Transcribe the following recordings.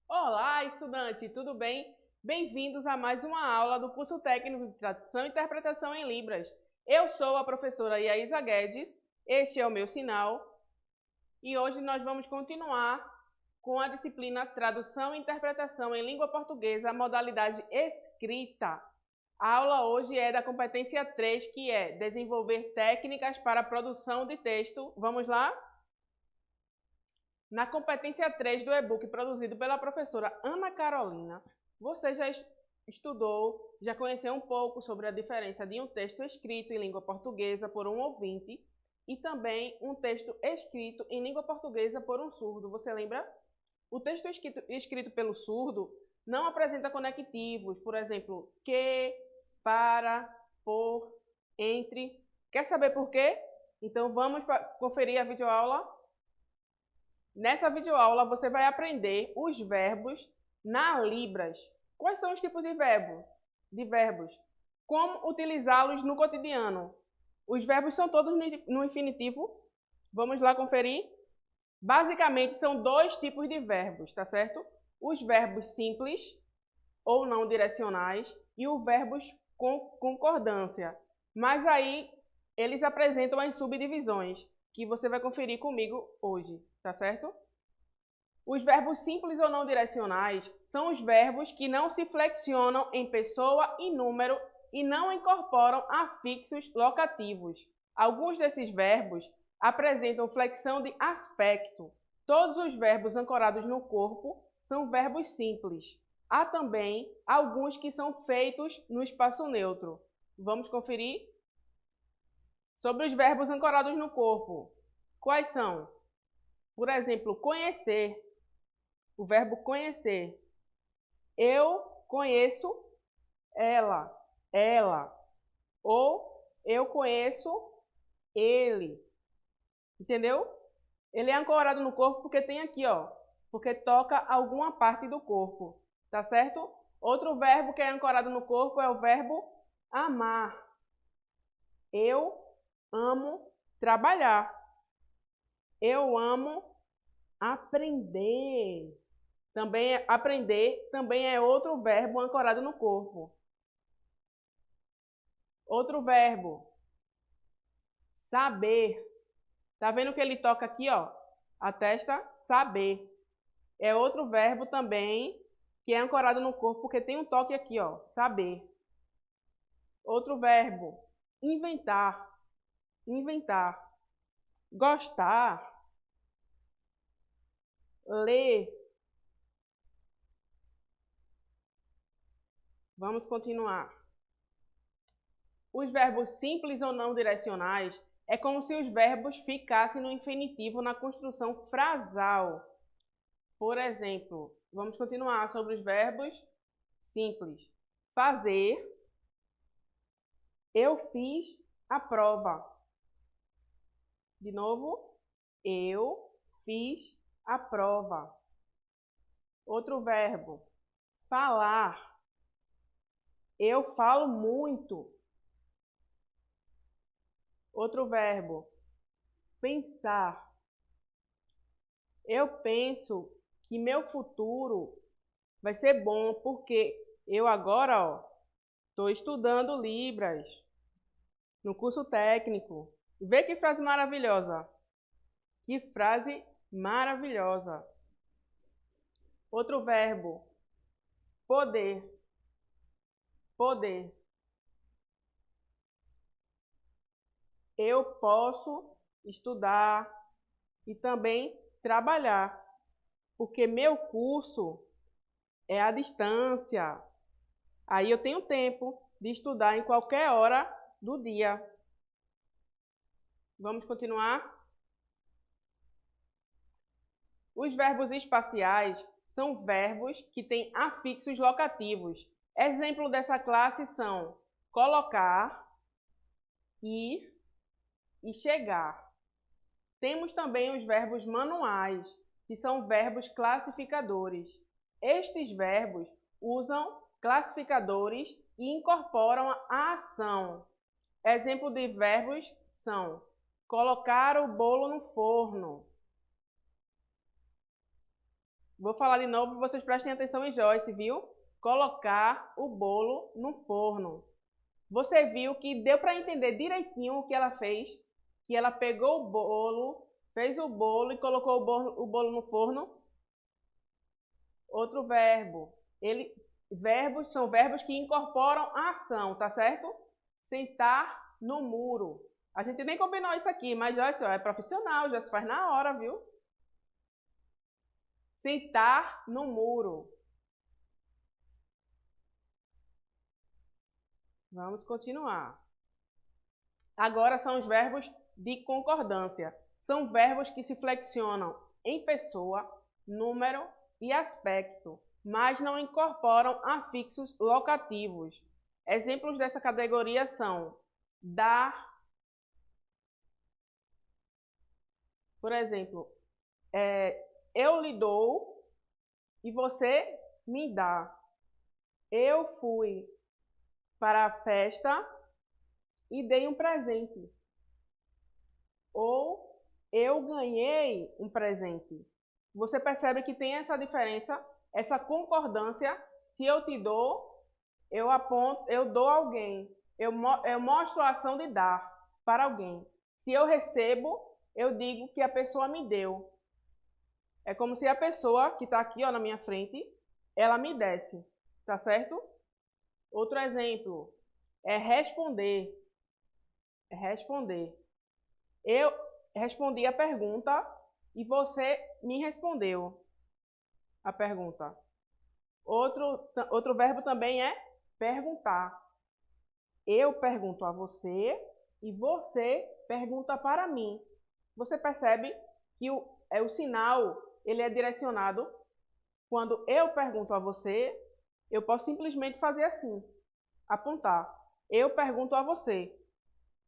Olá, estudante, tudo bem? Bem-vindos a mais uma aula do curso técnico de Tradução e Interpretação em Libras. Eu sou a professora Yaísa Guedes, este é o meu sinal, e hoje nós vamos continuar com a disciplina Tradução e Interpretação em Língua Portuguesa, modalidade escrita. A aula hoje é da competência 3, que é desenvolver técnicas para a produção de texto. Vamos lá? Na competência 3 do e-book produzido pela professora Ana Carolina, você já estudou, já conheceu um pouco sobre a diferença de um texto escrito em língua portuguesa por um ouvinte e também um texto escrito em língua portuguesa por um surdo. Você lembra? O texto escrito pelo surdo não apresenta conectivos, por exemplo, que, para, por, entre. Quer saber por quê? Então vamos conferir a videoaula? Nessa videoaula você vai aprender os verbos na Libras. Quais são os tipos de verbos? Como utilizá-los no cotidiano? Os verbos são todos no infinitivo. Vamos lá conferir? Basicamente são dois tipos de verbos, tá certo? Os verbos simples ou não direcionais e os verbos com concordância. Mas aí eles apresentam as subdivisões que você vai conferir comigo hoje, tá certo? Os verbos simples ou não direcionais são os verbos que não se flexionam em pessoa e número e não incorporam afixos locativos. Alguns desses verbos apresentam flexão de aspecto. Todos os verbos ancorados no corpo são verbos simples. Há também alguns que são feitos no espaço neutro. Vamos conferir? Sobre os verbos ancorados no corpo. Quais são? Por exemplo, conhecer. O verbo conhecer. Eu conheço ela, ela. Ou eu conheço ele. Entendeu? Ele é ancorado no corpo porque tem aqui, ó. Porque toca alguma parte do corpo. Tá certo? Outro verbo que é ancorado no corpo é o verbo amar. Eu amo trabalhar. Eu amo aprender. Aprender também é outro verbo ancorado no corpo. Outro verbo. Saber. Tá vendo que ele toca aqui, ó? A testa, saber. É outro verbo também que é ancorado no corpo porque tem um toque aqui, ó. Saber. Outro verbo. Inventar. Inventar. Gostar. Ler. Vamos continuar. Os verbos simples ou não direcionais é como se os verbos ficassem no infinitivo na construção frasal. Por exemplo, vamos continuar sobre os verbos simples. Fazer. Eu fiz a prova. De novo. Eu fiz a prova. Outro verbo. Falar. Eu falo muito. Outro verbo. Pensar. Eu penso que meu futuro vai ser bom porque eu agora, ó, estou estudando Libras no curso técnico. Vê que frase maravilhosa. Que frase maravilhosa. Outro verbo. Poder. Poder. Eu posso estudar e também trabalhar, porque meu curso é à distância. Aí eu tenho tempo de estudar em qualquer hora do dia. Vamos continuar? Os verbos espaciais são verbos que têm afixos locativos. Exemplo dessa classe são colocar, ir e chegar. Temos também os verbos manuais, que são verbos classificadores. Estes verbos usam classificadores e incorporam a ação. Exemplo de verbos são colocar o bolo no forno. Vou falar de novo, vocês prestem atenção em Joyce, viu? Colocar o bolo no forno. Você viu que deu para entender direitinho o que ela fez? Que ela pegou o bolo, fez o bolo e colocou o bolo no forno? Outro verbo. Verbos são verbos que incorporam a ação, tá certo? Sentar no muro. A gente nem combinou isso aqui, mas Joyce, ó, é profissional, já se faz na hora, viu? Sentar no muro. Vamos continuar. Agora são os verbos de concordância. São verbos que se flexionam em pessoa, número e aspecto, mas não incorporam afixos locativos. Exemplos dessa categoria são dar, por exemplo, eu lhe dou e você me dá. Eu fui para a festa e dei um presente. Ou eu ganhei um presente. Você percebe que tem essa diferença, essa concordância. Se eu te dou, eu aponto, eu dou a alguém. Eu mostro a ação de dar para alguém. Se eu recebo, eu digo que a pessoa me deu. É como se a pessoa que está aqui, ó, na minha frente, ela me desse. Tá certo? Outro exemplo é responder. É responder. Eu respondi a pergunta e você me respondeu a pergunta. Outro verbo também é perguntar. Eu pergunto a você e você pergunta para mim. Você percebe que o sinal ele é direcionado. Quando eu pergunto a você, eu posso simplesmente fazer assim, apontar. Eu pergunto a você.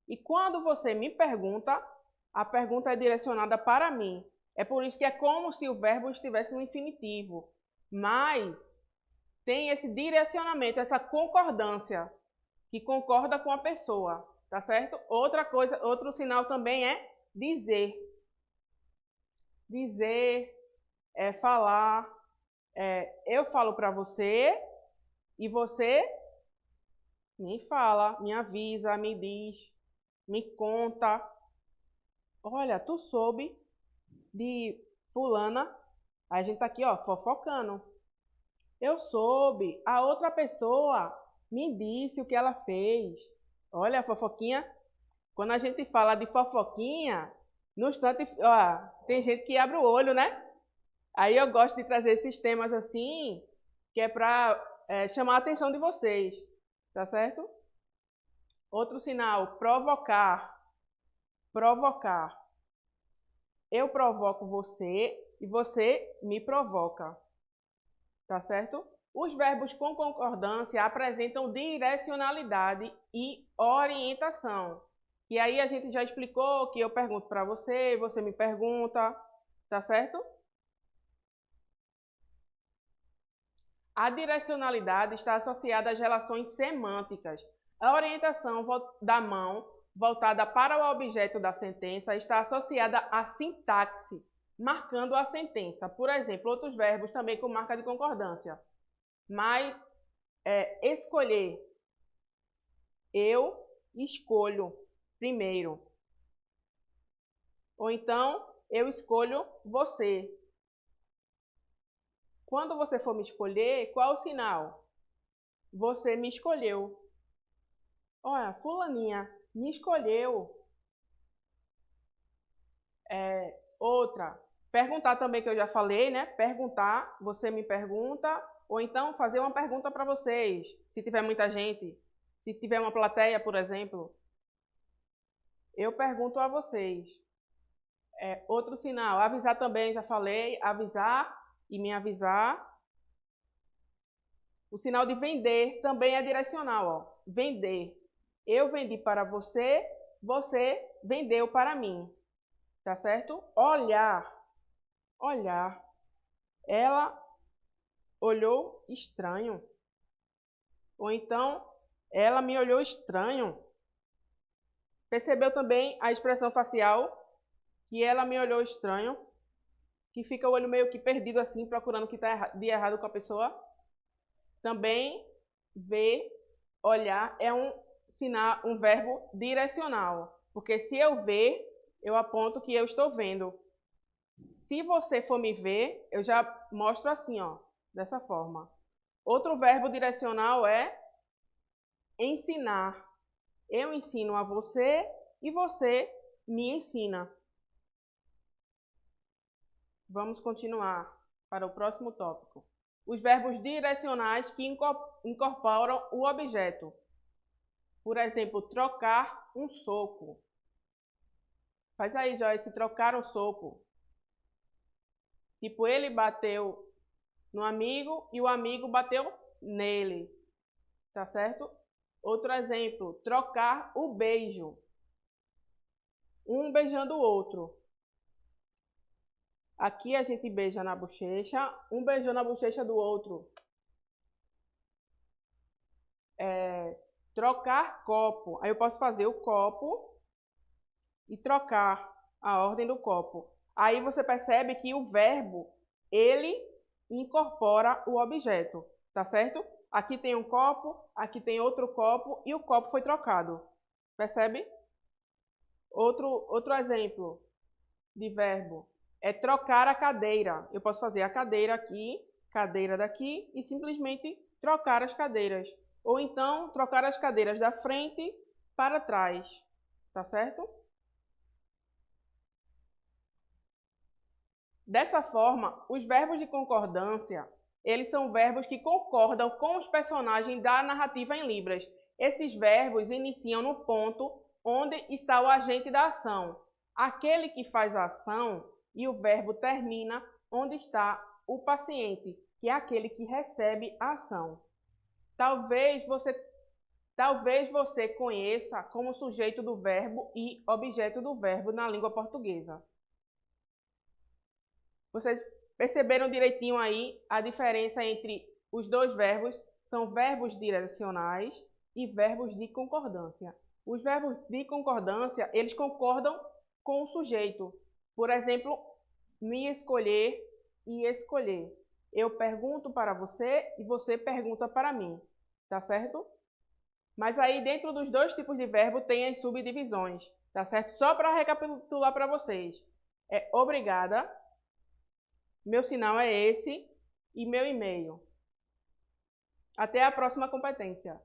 E quando você me pergunta, a pergunta é direcionada para mim. É por isso que é como se o verbo estivesse no infinitivo. Mas tem esse direcionamento, essa concordância, que concorda com a pessoa, tá certo? Outra coisa, outro sinal também é dizer. Dizer, falar. Eu falo para você e você me fala, me avisa, me diz, me conta. Olha, tu soube de fulana? Aí a gente tá aqui, ó, fofocando. Eu soube, a outra pessoa me disse o que ela fez. Olha a fofoquinha. Quando a gente fala de fofoquinha, no instante, ó, tem gente que abre o olho, né? Aí eu gosto de trazer esses temas assim, que é para chamar a atenção de vocês, tá certo? Outro sinal, provocar. Provocar. Eu provoco você e você me provoca, tá certo? Os verbos com concordância apresentam direcionalidade e orientação. E aí a gente já explicou que eu pergunto para você, você me pergunta, tá certo? A direcionalidade está associada às relações semânticas. A orientação da mão voltada para o objeto da sentença está associada à sintaxe, marcando a sentença. Por exemplo, outros verbos também com marca de concordância. Mas, escolher. Eu escolho primeiro. Ou então, eu escolho você. Quando você for me escolher, qual o sinal? Você me escolheu. Olha, fulaninha me escolheu. Outra, perguntar também, que eu já falei, né? Perguntar, você me pergunta, ou então fazer uma pergunta para vocês, se tiver muita gente, se tiver uma plateia, por exemplo. Eu pergunto a vocês. Outro sinal, avisar também, já falei, avisar e me avisar. O sinal de vender também é direcional, ó. Vender. Eu vendi para você, você vendeu para mim. Tá certo? Olhar. Olhar. Ela olhou estranho. Ou então, ela me olhou estranho. Percebeu também a expressão facial? Que ela me olhou estranho, que fica o olho meio que perdido assim, procurando o que está de errado com a pessoa. Também, ver, olhar, é um verbo direcional. Porque se eu ver, eu aponto que eu estou vendo. Se você for me ver, eu já mostro assim, ó, dessa forma. Outro verbo direcional é ensinar. Eu ensino a você e você me ensina. Vamos continuar para o próximo tópico. Os verbos direcionais que incorporam o objeto. Por exemplo, trocar um soco. Faz aí, Joyce, trocar um soco. Tipo, ele bateu no amigo e o amigo bateu nele. Tá certo? Outro exemplo, trocar o beijo. Um beijando o outro. Aqui a gente beija na bochecha, um beijou na bochecha do outro. Trocar copo. Aí eu posso fazer o copo e trocar a ordem do copo. Aí você percebe que o verbo, ele incorpora o objeto, tá certo? Aqui tem um copo, aqui tem outro copo e o copo foi trocado. Percebe? Outro exemplo de verbo é trocar a cadeira. Eu posso fazer a cadeira aqui, cadeira daqui e simplesmente trocar as cadeiras. Ou então, trocar as cadeiras da frente para trás. Tá certo? Dessa forma, os verbos de concordância, eles são verbos que concordam com os personagens da narrativa em Libras. Esses verbos iniciam no ponto onde está o agente da ação, aquele que faz a ação, e o verbo termina onde está o paciente, que é aquele que recebe a ação. Talvez você conheça como sujeito do verbo e objeto do verbo na língua portuguesa. Vocês perceberam direitinho aí a diferença entre os dois verbos? São verbos direcionais e verbos de concordância. Os verbos de concordância, eles concordam com o sujeito. Por exemplo, me escolher e escolher. Eu pergunto para você e você pergunta para mim. Tá certo? Mas aí dentro dos dois tipos de verbo tem as subdivisões. Tá certo? Só para recapitular para vocês. É obrigada. Meu sinal é esse e meu e-mail. Até a próxima competência.